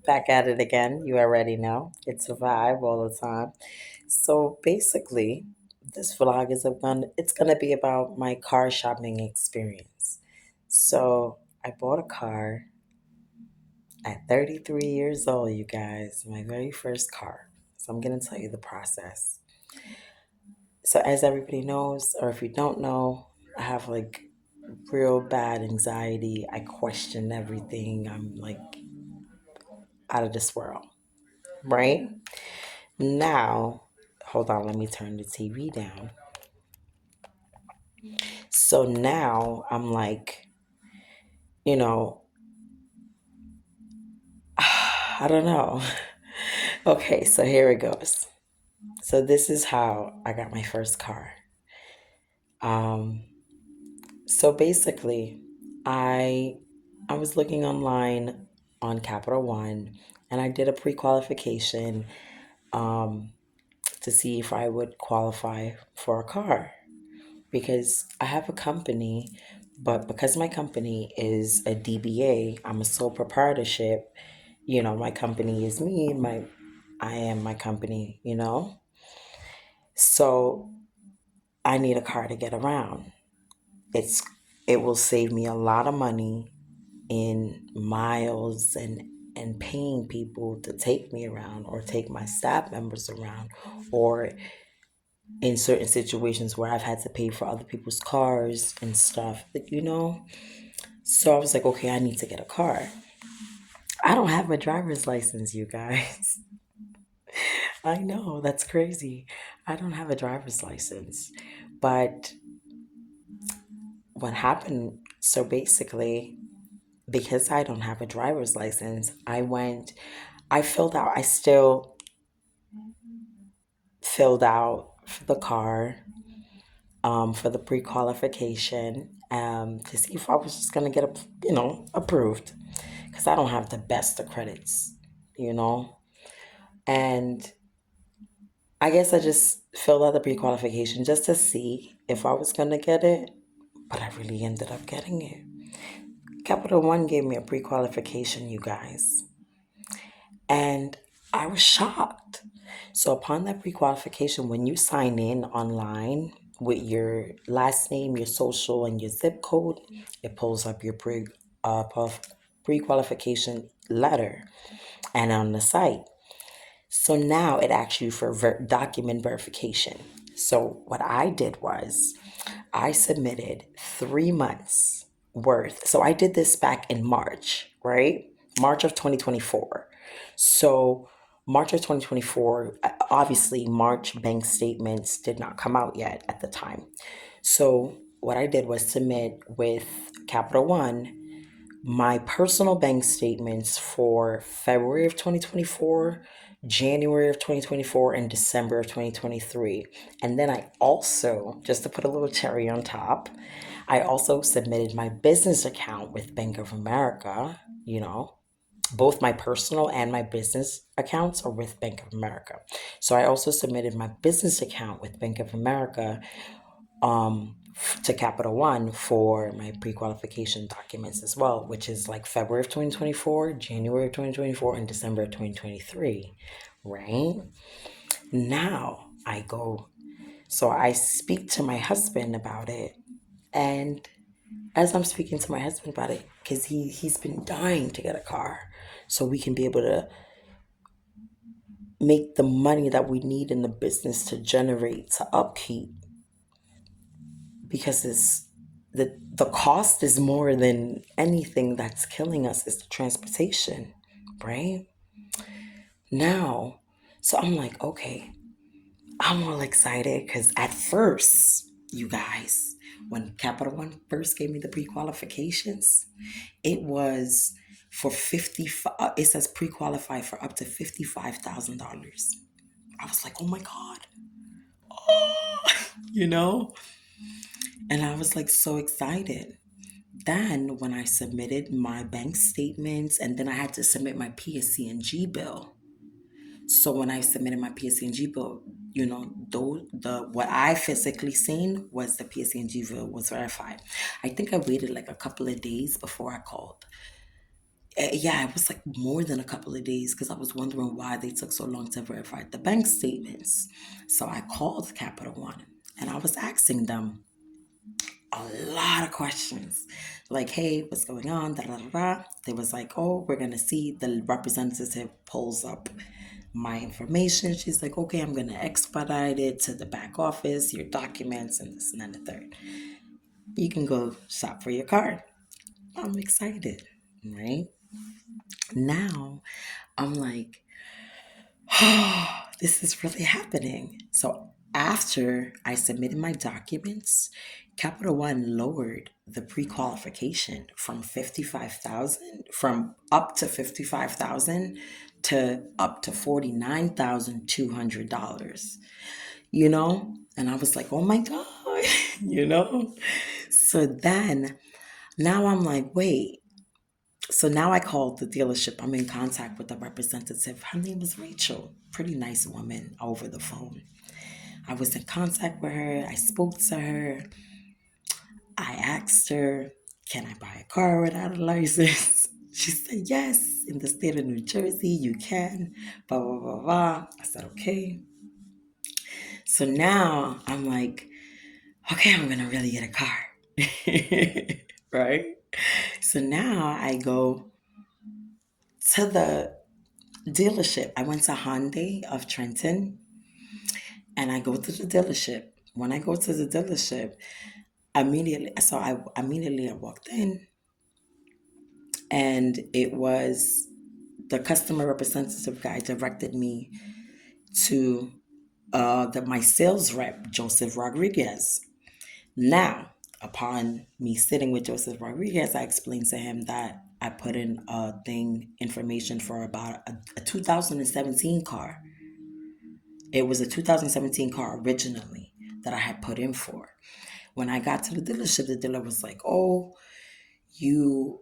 Back at it again. You already know. It's a vibe all the time. So basically, this vlog it's gonna be about my car shopping experience. So I bought a car at 33 years old, you guys, my very first car. So I'm gonna tell you the process. So as everybody knows, or if you don't know, I have like real bad anxiety. I question everything. I'm like out of this world, right? Now, hold on, let me turn the TV down. So now I'm like, you know, I don't know. Okay, so here it goes. So this is how I got my first car. Um, so basically, I I was looking online on Capital One, and I did a pre-qualification um, to see if I would qualify for a car. Because I have a company, but because my company is a DBA, I'm a sole proprietorship. My company is me, my I am my company, So I need a car to get around. It's it will save me a lot of money in miles and paying people to take me around or take my staff members around or in certain situations where I've had to pay for other people's cars and stuff. So I was like, okay, I need to get a car. I don't have a driver's license, you guys. I know, that's crazy. I don't have a driver's license. But what happened, so basically, because I don't have a driver's license, I still filled out for the car, for the pre qualification, to see if I was just going to get, approved. Because I don't have the best of credits, you know? And I guess I just filled out the pre qualification just to see if I was going to get it, but I really ended up getting it. Capital One gave me a pre qualification, you guys, and I was shocked. So, upon that pre qualification, when you sign in online with your last name, your social, and your zip code, it pulls up your pre qualification letter and on the site. So now it asks you for document verification. So what I did was I submitted 3 months worth. So I did this back in March, right? March of 2024. So March of 2024, obviously March bank statements did not come out yet at the time. So what I did was submit with Capital One my personal bank statements for February of 2024, January of 2024, and December of 2023. And then I also, just to put a little cherry on top, I also submitted my business account with Bank of America. Both my personal and my business accounts are with Bank of America. So I also submitted my business account with Bank of America to Capital One for my pre-qualification documents as well, which is like February of 2024, January of 2024, and December of 2023, right? Now I go, so I speak to my husband about it, and as I'm speaking to my husband about it, because he's been dying to get a car, so we can be able to make the money that we need in the business to generate to upkeep because the cost is more than anything that's killing us is the transportation, right? Now, so I'm like, okay, I'm all excited because at first, you guys, when Capital One first gave me the pre-qualifications, it was for 50, it says pre-qualified for up to $55,000. I was like, oh my God, you know? And I was like so excited. Then, when I submitted my bank statements, and then I had to submit my PSC&G bill. So when I submitted my PSC&G bill, though the what I physically seen was the PSC&G bill was verified. I think I waited like a couple of days before I called Yeah, it was like more than a couple of days because I was wondering why they took so long to verify the bank statements. So I called Capital One and I was asking them a lot of questions. Like, hey, what's going on? Da, da, da, da. They was like, oh, we're gonna see. The representative pulls up my information. She's like, okay, I'm gonna expedite it to the back office, your documents, and this and then the third. You can go shop for your card. I'm excited, right? Now I'm like, oh, this is really happening. So after I submitted my documents, Capital One lowered the pre-qualification from 55,000 from up to 55,000 to up to $49,200. You know? And I was like, "Oh my god." you know? So then now I'm like, "Wait, so now I called the dealership. I'm in contact with the representative. Her name is Rachel. Pretty nice woman over the phone. I was in contact with her. I spoke to her. I asked her, can I buy a car without a license? She said, yes, in the state of New Jersey, you can. Blah, blah, blah, blah. I said, okay. So now I'm like, okay, I'm going to really get a car. right? So now I go to the dealership. I went to Hyundai of Trenton and I go to the dealership. When I go to the dealership, I walked in and it was the customer representative guy directed me to my sales rep, Joseph Rodriguez. Now, upon me sitting with Joseph Rodriguez, I explained to him that I put in information for about a 2017 car. It was a 2017 car originally that I had put in for. When I got to the dealership, the dealer was like, "Oh, you,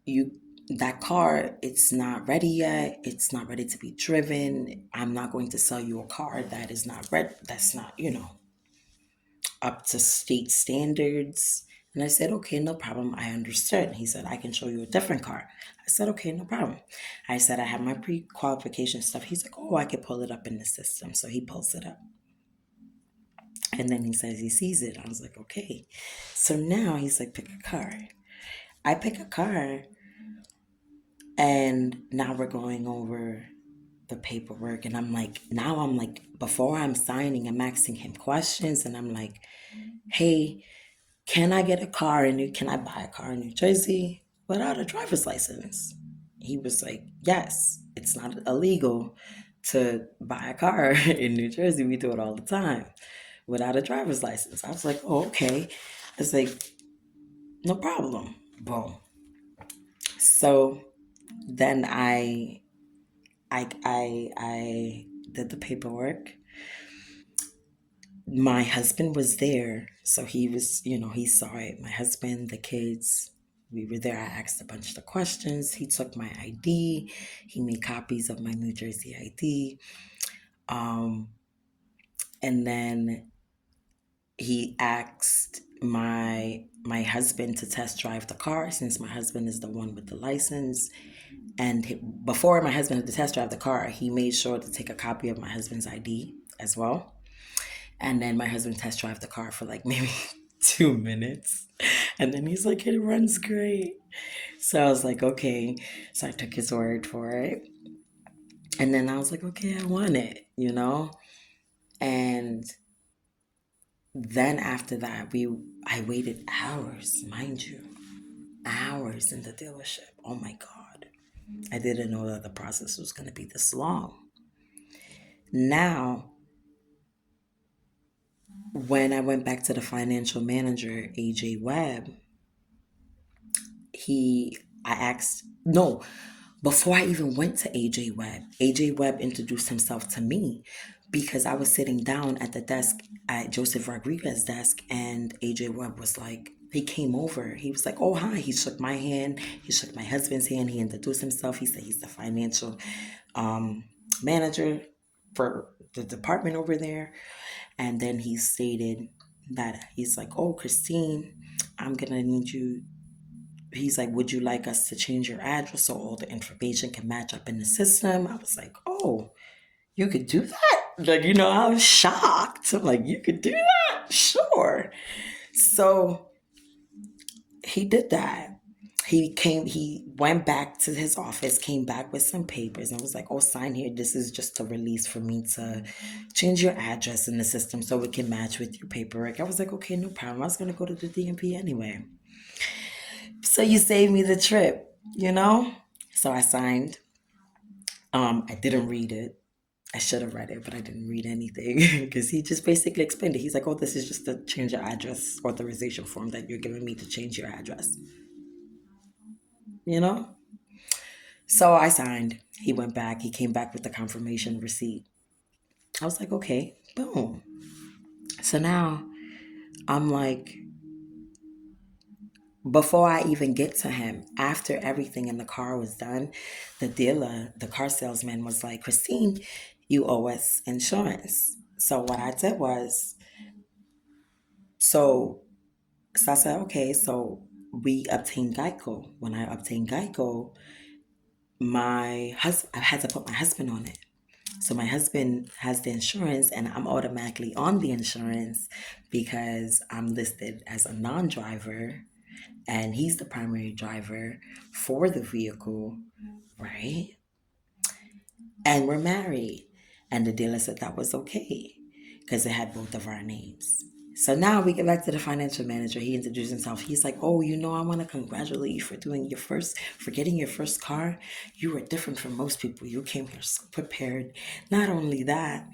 you, that car, it's not ready yet. It's not ready to be driven. I'm not going to sell you a car that is not ready. That's not, up to state standards." And I said, okay, no problem. I understood. He said, I can show you a different car. I said, okay, no problem. I said, I have my pre qualification stuff. He's like, oh, I could pull it up in the system. So he pulls it up. And then he says he sees it. I was like, okay. So now he's like, pick a car. I pick a car, and now we're going over the paperwork. And I'm like, before I'm signing, I'm asking him questions. And I'm like, hey, can I get a car in can I buy a car in New Jersey without a driver's license? He was like, yes, it's not illegal to buy a car in New Jersey. We do it all the time without a driver's license. I was like, oh, okay. It's like, no problem. Boom. So then I did the paperwork. My husband was there, so he was, he saw it. My husband, the kids, we were there. I asked a bunch of questions. He took my ID. He made copies of my New Jersey ID. Um, and then he asked my husband to test drive the car since my husband is the one with the license. And before my husband had to test drive the car, he made sure to take a copy of my husband's ID as well. And then my husband test drove the car for like maybe 2 minutes. And then he's like, it runs great. So I was like, okay. So I took his word for it. And then I was like, okay, I want it. And then after that, I waited hours, mind you, hours in the dealership. Oh my God. I didn't know that the process was going to be this long. Now, when I went back to the financial manager, AJ Webb, I asked, no, before I even went to AJ Webb introduced himself to me because I was sitting down at the desk at Joseph Rodriguez's desk, and AJ Webb was like, he came over. He was like, oh, hi. He shook my hand. He shook my husband's hand. He introduced himself. He said he's the financial manager for the department over there. And then he stated that he's like, oh, Christine, I'm going to need you he's like, would you like us to change your address so all the information can match up in the system? I was like, oh, you could do that? Like, I was shocked. I'm like, you could do that? Sure. So he did that. He went back to his office, came back with some papers, and was like, oh, sign here. This is just a release for me to change your address in the system so it can match with your paperwork. I was like, okay, no problem. I was going to go to the DMP anyway. So you saved me the trip, you know? So I signed. I didn't read it. I should have read it, but I didn't read anything because he just basically explained it. He's like, oh, this is just a change your address authorization form that you're giving me to change your address, you know? So I signed. He went back. He came back with the confirmation receipt. I was like, okay, boom. So now I'm like, before I even get to him, after everything in the car was done, the car salesman was like, Christine, you owe us insurance. So what I did was, so, so I said, okay, so we obtained Geico. When I obtained Geico, I had to put my husband on it. So my husband has the insurance and I'm automatically on the insurance because I'm listed as a non-driver and he's the primary driver for the vehicle, right? And we're married. And the dealer said that was okay because it had both of our names. So now we get back to the financial manager. He introduced himself. He's like, oh, I want to congratulate you for getting your first car. You were different from most people. You came here so prepared. Not only that,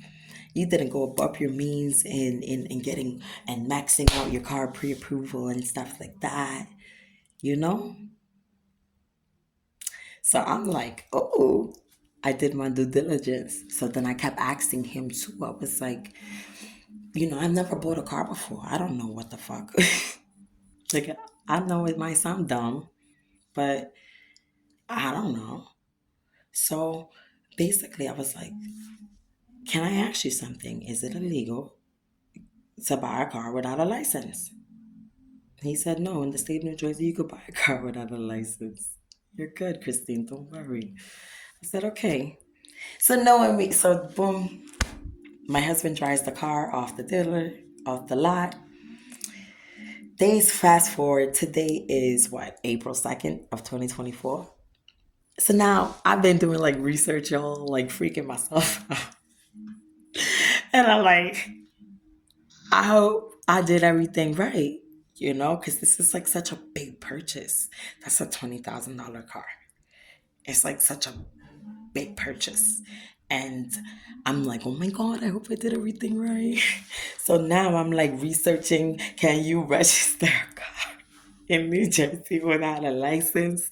you didn't go above your means in getting and maxing out your car pre-approval and stuff like that, you know? So I'm like, oh, I did my due diligence. So then I kept asking him too. I was like, I've never bought a car before. I don't know what the fuck. Like, I know it might sound dumb, but I don't know. So basically, I was like, can I ask you something? Is it illegal to buy a car without a license? He said, no, in the state of New Jersey, you could buy a car without a license. You're good, Christine. Don't worry. I said, okay. So knowing me, so boom, my husband drives the car off the dealer, off the lot. Days fast forward, today is what, April 2nd of 2024. So now I've been doing like research, y'all, like freaking myself out. And I'm like, I hope I did everything right, because this is like such a big purchase. That's a $20,000 car. It's like such a big purchase. And I'm like, oh my God, I hope I did everything right. So now I'm like researching, can you register a car in New Jersey without a license?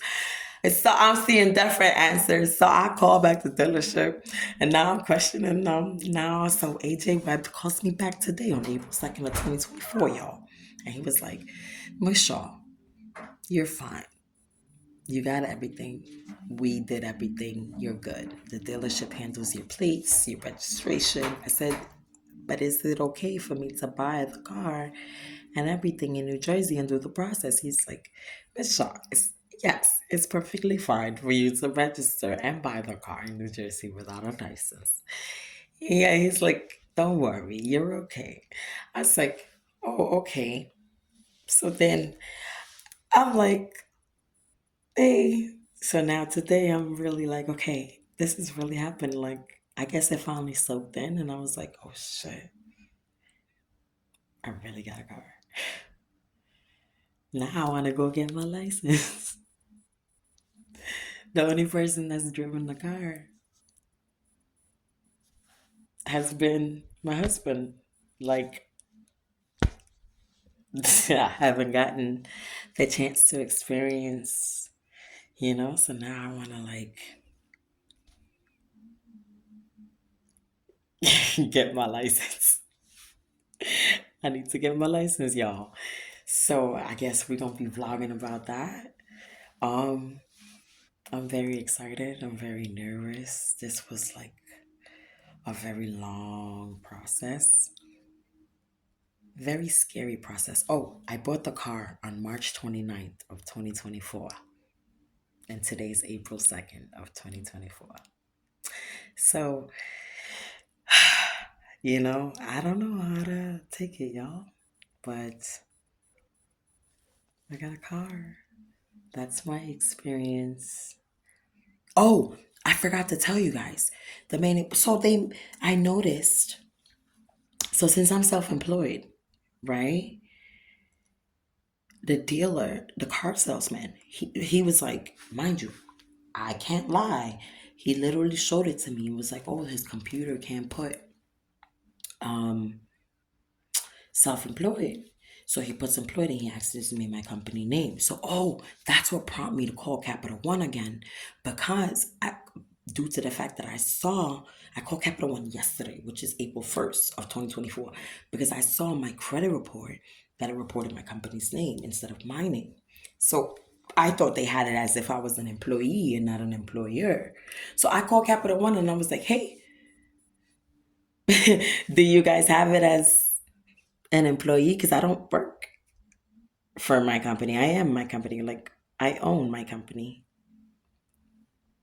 And so I'm seeing different answers. So I call back the dealership and now I'm questioning them now. So AJ Webb calls me back today on April 2nd of 2024, y'all. And he was like, Michelle, you're fine. You got everything. We did everything. You're good. The dealership handles your plates, your registration. I said, but is it okay for me to buy the car and everything in New Jersey and do the process? He's like, Miss Shaw, yes, it's perfectly fine for you to register and buy the car in New Jersey without a license. Yeah, he's like, don't worry, you're okay. I was like, oh, okay. So then I'm like, hey. So now today I'm really like, okay, this is really happened. Like, I guess it finally soaked in, and I was like, oh shit, I really got a car. Now I want to go get my license. The only person that's driven the car has been my husband. Like, I haven't gotten the chance to experience, So now I want to like get my license. I need to get my license, y'all. So I guess we're gonna be vlogging about that. Um, I'm very excited. I'm very nervous. This was like a very long process. Very scary process. Oh, I bought the car on March 29th of 2024, and today's April 2nd of 2024. So, I don't know how to take it, y'all, but I got a car. That's my experience. Oh, I forgot to tell you guys. I noticed. So since I'm self-employed, right? The dealer, the car salesman, he was like, mind you, I can't lie. He literally showed it to me. He was like, oh, his computer can't put um self-employed. So he puts employed and he accidentally made my company name. So, that's what prompted me to call Capital One again because due to the fact that I called Capital One yesterday, which is April 1st of 2024, because I saw my credit report that it reported my company's name instead of my name. So I thought they had it as if I was an employee and not an employer. So I called Capital One and I was like, hey, do you guys have it as an employee? Because I don't work for my company. I am my company. Like, I own my company.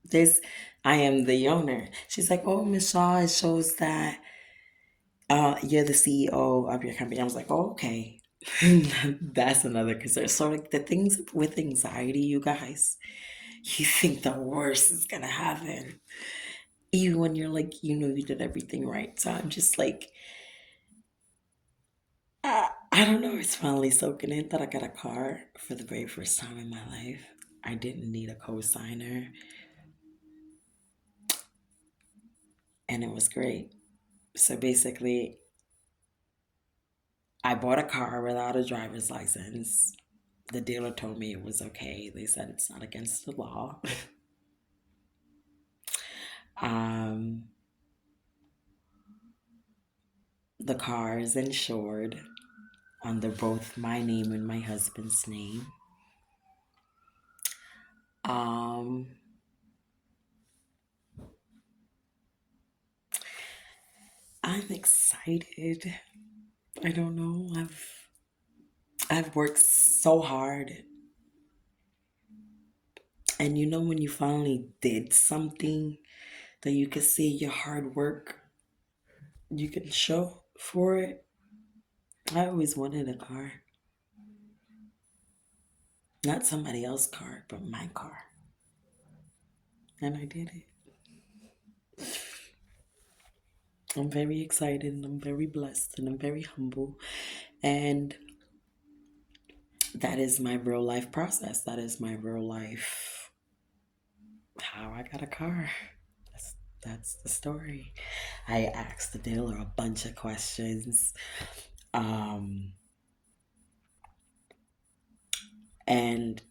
There's, I am the owner. She's like, oh, Miss Shaw, it shows that you're the CEO of your company. I was like, oh, okay. That's another concern. So, like, the things with anxiety, you guys, you think the worst is gonna happen. Even when you're like, you did everything right. So I'm just like, I don't know. It's finally soaking in that I got a car for the very first time in my life. I didn't need a co-signer, and it was great. So basically, I bought a car without a driver's license. The dealer told me it was okay. They said it's not against the law. um, the car is insured under both my name and my husband's name. Um, I'm excited. I don't know. I've worked so hard, and when you finally did something that you could see your hard work, you can show for it. I always wanted a car, not somebody else's car, but my car, and I did it. I'm very excited, and I'm very blessed, and I'm very humble, and that is my real life process. That is my real life how I got a car. That's the story. I asked the dealer a bunch of questions. Um, and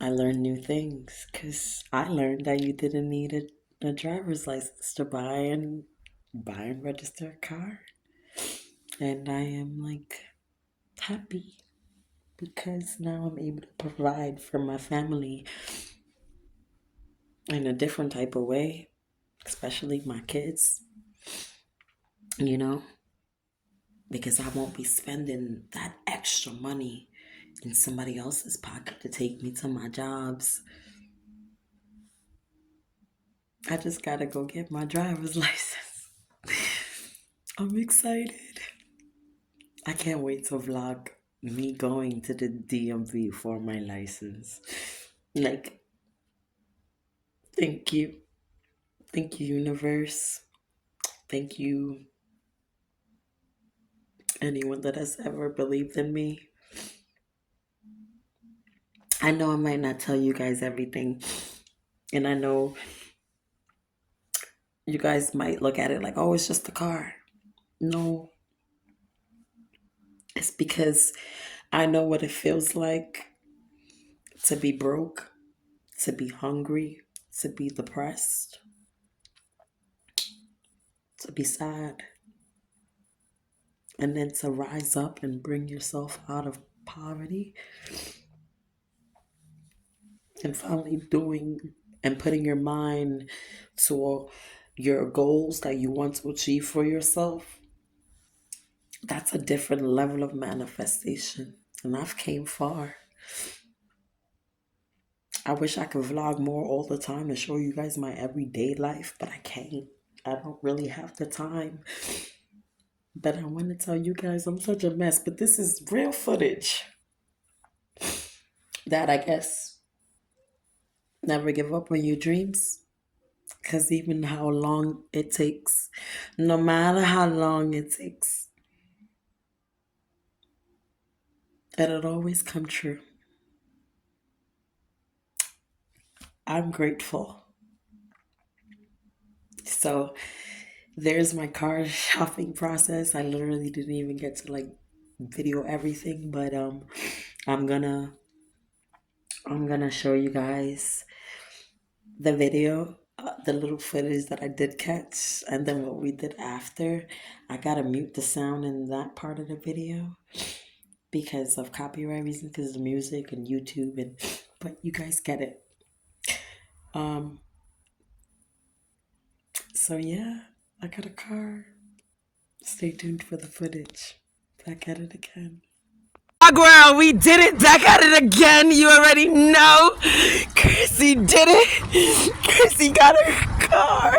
I learned new things because I learned that you didn't need a driver's license to buy and register a car. And I am like happy because now I'm able to provide for my family in a different type of way, especially my kids, you know, because I won't be spending that extra money in somebody else's pocket to take me to my jobs. I just gotta go get my driver's license. I'm excited. I can't wait to vlog me going to the DMV for my license. Like, thank you. Thank you, universe. Thank you, anyone that has ever believed in me. I know I might not tell you guys everything, and I know you guys might look at it like, oh, it's just a car. No, it's because I know what it feels like to be broke, to be hungry, to be depressed, to be sad, and then to rise up and bring yourself out of poverty and finally doing and putting your mind to your goals that you want to achieve for yourself. That's a different level of manifestation. And I've came far. I wish I could vlog more all the time to show you guys my everyday life, but I can't. I don't really have the time. But I want to tell you guys I'm such a mess, but this is real footage that I guess never give up on your dreams. Because even how long it takes, no matter how long it takes, it'll always come true. I'm grateful. So there's my car shopping process. I literally didn't even get to like video everything, but I'm gonna I'm gonna show you guys the video, the little footage that I did catch, and then what we did after. I gotta mute the sound in that part of the video because of copyright reasons, because of the music and YouTube, and but you guys get it. Um, so yeah, I got a car. Stay tuned for the footage. Back at it again. Girl, we did it. Back at it again. You already know. Chrissy did it. Chrissy got her car.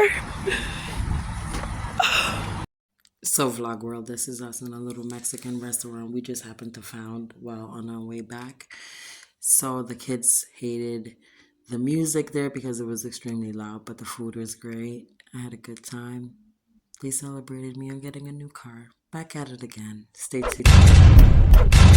So vlog world, this is us in a little Mexican restaurant we just happened to found while on our way back. So the kids hated the music there because it was extremely loud, but the food was great. I had a good time. They celebrated me on getting a new car. Back at it again. Stay tuned.